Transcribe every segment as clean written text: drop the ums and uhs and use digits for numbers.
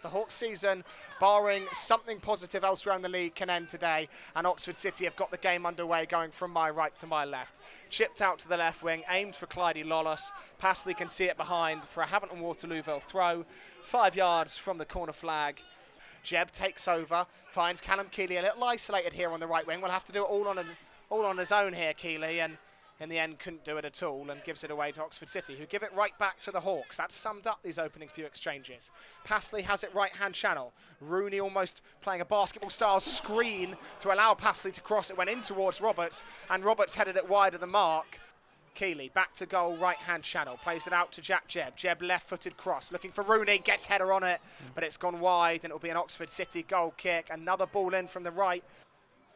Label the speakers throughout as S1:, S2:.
S1: The Hawks season, barring something positive elsewhere in the league, can end today, and Oxford City have got the game underway, going from my right to my left. Chipped out to the left wing, aimed for Clydie Lawless. Passley can see it behind for a Havant and Waterlooville throw, 5 yards from the corner flag. Jeb takes over, finds Callum Keeley a little isolated here on the right wing. We'll have to do it all on his own here, Keeley, and in the end couldn't do it at all and gives it away to Oxford City, who give it right back to the Hawks. That summed up these opening few exchanges. Passley has it right-hand channel. Rooney almost playing a basketball-style screen to allow Passley to cross. It went in towards Roberts, and Roberts headed it wide of the mark. Keeley back to goal, right-hand channel, plays it out to Jack Jebb. Jebb left-footed cross, looking for Rooney, gets header on it, but it's gone wide, and it'll be an Oxford City goal kick. Another ball in from the right.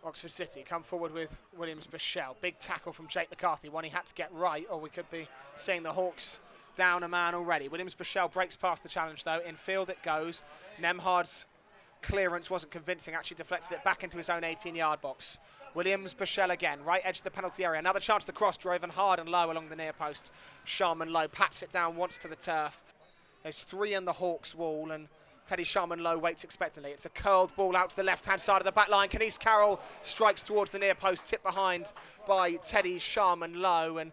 S1: Oxford City come forward with Williams-Bichelle. Big tackle from Jake McCarthy, one he had to get right, or we could be seeing the Hawks down a man already. Williams-Bichelle breaks past the challenge, though. In field it goes. Nemhard's clearance wasn't convincing, actually deflected it back into his own 18-yard box. Williams-Bichelle again, right edge of the penalty area. Another chance to cross, driven hard and low along the near post. Sharman Lowe pats it down once to the turf. There's 3 in the Hawks' wall, and Teddy Sharman Lowe waits expectantly. It's a curled ball out to the left-hand side of the back line. Kenise Carroll strikes towards the near post, tipped behind by Teddy Sharman Lowe. And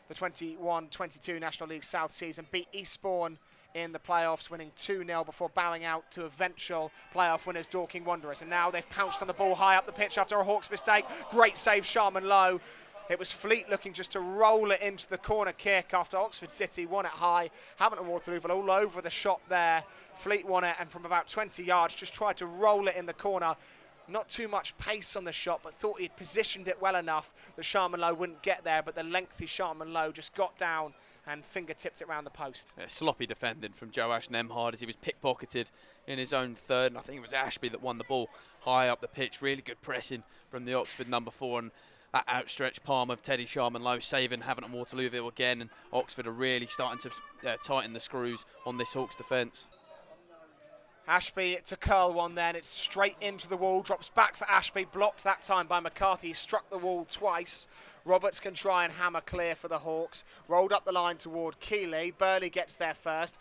S1: the 21-22 National League South season beat Eastbourne in the playoffs, winning 2-0 before bowing out to eventual playoff winners Dorking Wanderers. And now they've pounced on the ball high up the pitch after a Hawks mistake. Great save, Sharman Lowe. It was Fleet looking just to roll it into the corner kick after Oxford City won it high. Havant and Waterlooville all over the shot there. Fleet won it, and from about 20 yards just tried to roll it in the corner. Not too much pace on the shot, but thought he'd positioned it well enough that Sharman Lowe wouldn't get there, but the lengthy Sharman Lowe just got down and finger-tipped it round the post.
S2: Yeah, sloppy defending from Joash Nemhard as he was pickpocketed in his own third, and I think it was Ashby that won the ball high up the pitch. Really good pressing from the Oxford number 4, and that outstretched palm of Teddy Sharman Lowe saving Havant and Waterlooville again, and Oxford are really starting to tighten the screws on this Hawks defence.
S1: Ashby to curl one then, it's straight into the wall, drops back for Ashby, blocked that time by McCarthy, struck the wall twice. Roberts can try and hammer clear for the Hawks, rolled up the line toward Keeley, Burley gets there first.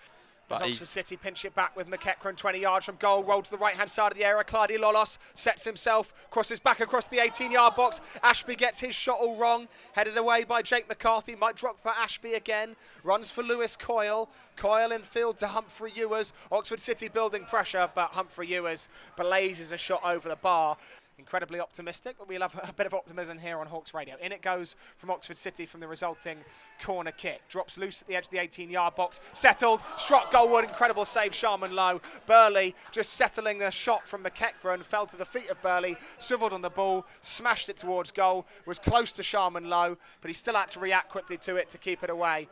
S1: As Oxford City pinch it back with McEachran 20 yards from goal, rolled to the right-hand side of the area. Clydie Lawless sets himself, crosses back across the 18-yard box. Ashby gets his shot all wrong, headed away by Jake McCarthy. Might drop for Ashby again, runs for Lewis Coyle. Coyle in field to Humphrey Ewers. Oxford City building pressure, but Humphrey Ewers blazes a shot over the bar. Incredibly optimistic, but we'll have a bit of optimism here on Hawks Radio. In it goes from Oxford City from the resulting corner kick. Drops loose at the edge of the 18-yard box. Settled, struck goalward, incredible save, Sharman Lowe. Burley just settling the shot from McEachran, fell to the feet of Burley, swiveled on the ball, smashed it towards goal, was close to Sharman Lowe, but he still had to react quickly to it to keep it away.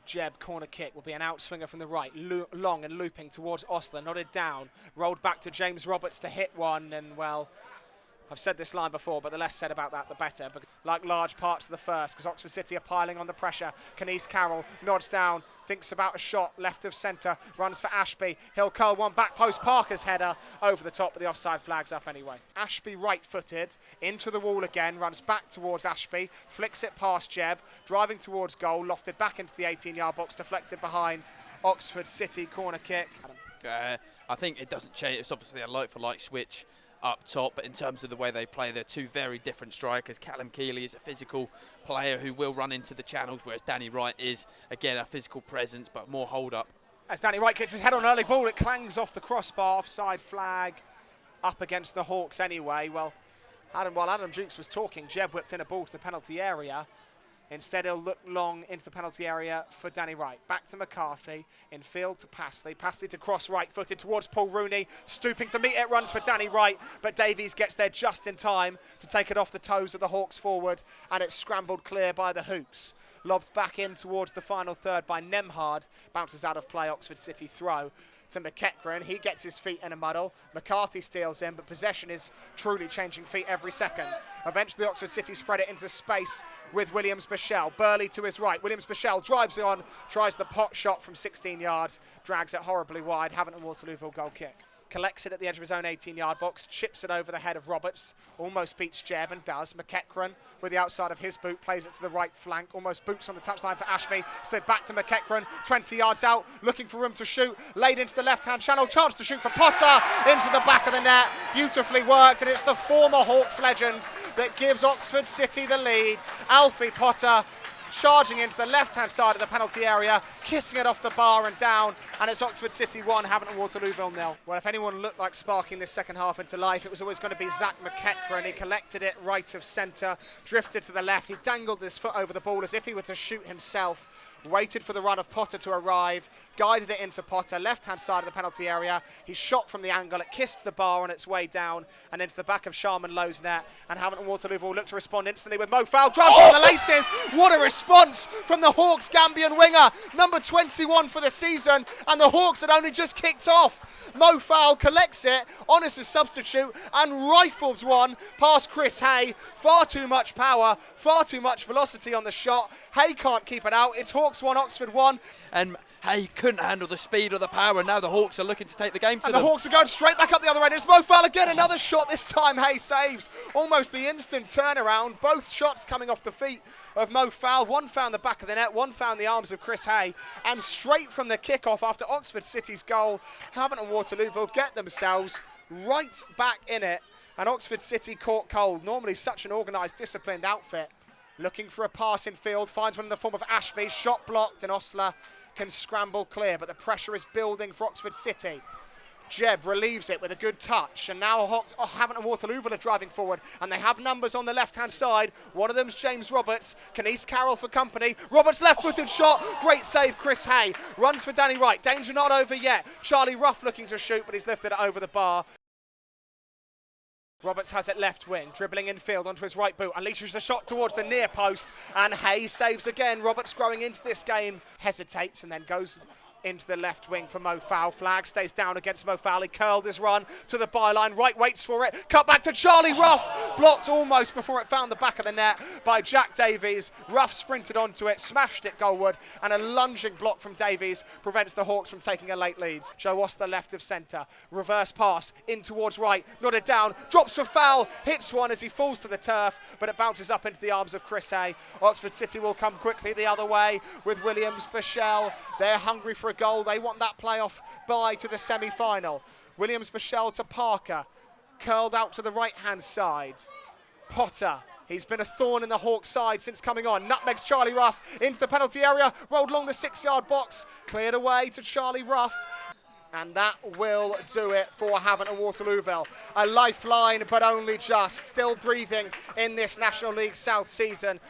S1: Jebb corner kick will be an outswinger from the right, long and looping towards Ostler, nodded down, rolled back to James Roberts to hit one, and well, I've said this line before, but the less said about that, the better. But like large parts of the first, because Oxford City are piling on the pressure. Kenise Carroll nods down, thinks about a shot, left of centre, runs for Ashby. He'll curl one back post, Parker's header over the top, but the offside flag's up anyway. Ashby right-footed, into the wall again, runs back towards Ashby, flicks it past Jebb, driving towards goal, lofted back into the 18-yard box, deflected behind. Oxford City corner kick.
S2: I think it doesn't change. It's obviously a like-for-like switch up top, but in terms of the way they play, they're two very different strikers. Callum Keeley is a physical player who will run into the channels, whereas Danny Wright is, again, a physical presence, but more hold-up.
S1: As Danny Wright gets his head on an early ball, it clangs off the crossbar, offside flag, up against the Hawks anyway. Well, while Adam Jukes was talking, Jebb whipped in a ball to the penalty area. Instead, he'll look long into the penalty area for Danny Wright. Back to McCarthy, in field to Passley. Passley to cross right-footed towards Paul Rooney. Stooping to meet it, runs for Danny Wright, but Davies gets there just in time to take it off the toes of the Hawks forward, and it's scrambled clear by the hoops. Lobbed back in towards the final third by Nemhard. Bounces out of play, Oxford City throw to McEachran. He gets his feet in a muddle. McCarthy steals in, but possession is truly changing feet every second. Eventually, Oxford City spread it into space with Williams-Bichelle. Burley to his right. Williams-Bichelle drives on, tries the pot shot from 16 yards, drags it horribly wide. Havant and Waterlooville goal kick. collects it at the edge of his own 18-yard box, chips it over the head of Roberts, almost beats Jeb and does. McEachran with the outside of his boot plays it to the right flank, almost boots on the touchline for Ashby, slid back to McEachran, 20 yards out, looking for room to shoot, laid into the left-hand channel, chance to shoot for Potter, into the back of the net, beautifully worked, and it's the former Hawks legend that gives Oxford City the lead. Alfie Potter charging into the left-hand side of the penalty area, kissing it off the bar and down, and it's Oxford City 1, Havant and Waterlooville 0. Well, if anyone looked like sparking this second half into life, it was always going to be Zach McEachran. He collected it right of centre, drifted to the left, he dangled his foot over the ball as if he were to shoot himself, waited for the run of Potter to arrive, guided it into Potter, left-hand side of the penalty area. He shot from the angle, it kissed the bar on its way down and into the back of Sharman Lowe's net, and Havant and Waterlooville will look to respond instantly with Mo Fowl, drives on the laces. What a response from the Hawks Gambian winger, number 21 for the season, and the Hawks had only just kicked off. Mo Fowl collects it on as a substitute and rifles one past Chris Hay. Far too much power, far too much velocity on the shot. Hay can't keep it out. It's Hawks 1, Oxford 1.
S2: And Hay couldn't handle the speed or the power, and now the Hawks are looking to take the game to them.
S1: And the Hawks are going straight back up the other end. It's Mo Fowl again, another shot. This time Hay saves. Almost the instant turnaround. Both shots coming off the feet of Mo Fowl. One found the back of the net, one found the arms of Chris Hay. And straight from the kickoff after Oxford City's goal, Havant and Waterlooville get themselves right back in it. And Oxford City caught cold. Normally such an organised, disciplined outfit. Looking for a pass in field, finds one in the form of Ashby. Shot blocked, and Osler can scramble clear, but the pressure is building for Oxford City. Jeb relieves it with a good touch, and now Havant and Waterlooville are driving forward, and they have numbers on the left-hand side. One of them's James Roberts. Can East Carroll for company? Roberts left-footed shot. Great save, Chris Hay. Runs for Danny Wright. Danger not over yet. Charlie Ruff looking to shoot, but he's lifted it over the bar. Roberts has it left wing, dribbling in field onto his right boot, unleashes the shot towards the near post, and Hayes saves again. Roberts growing into this game, hesitates and then goes into the left wing for Mo Fowl. Flag stays down against Mo Fowl. He curled his run to the byline. Wright waits for it. Cut back to Charlie Ruff. Blocked almost before it found the back of the net by Jack Davies. Ruff sprinted onto it, smashed it goalward, and a lunging block from Davies prevents the Hawks from taking a late lead. Joe Oster left of centre. Reverse pass in towards Wright. Nodded down. Drops for Fowl. Hits one as he falls to the turf, but it bounces up into the arms of Chris Hay. Oxford City will come quickly the other way with Williams, Bichelle. They're hungry for a goal. They want that playoff bye to the semi-final. Williams, Bichelle to Parker. Curled out to the right-hand side. Potter. He's been a thorn in the Hawks' side since coming on. Nutmegs Charlie Ruff into the penalty area. Rolled along the 6-yard box. Cleared away to Charlie Ruff. And that will do it for Havant and Waterlooville. A lifeline, but only just. Still breathing in this National League South season.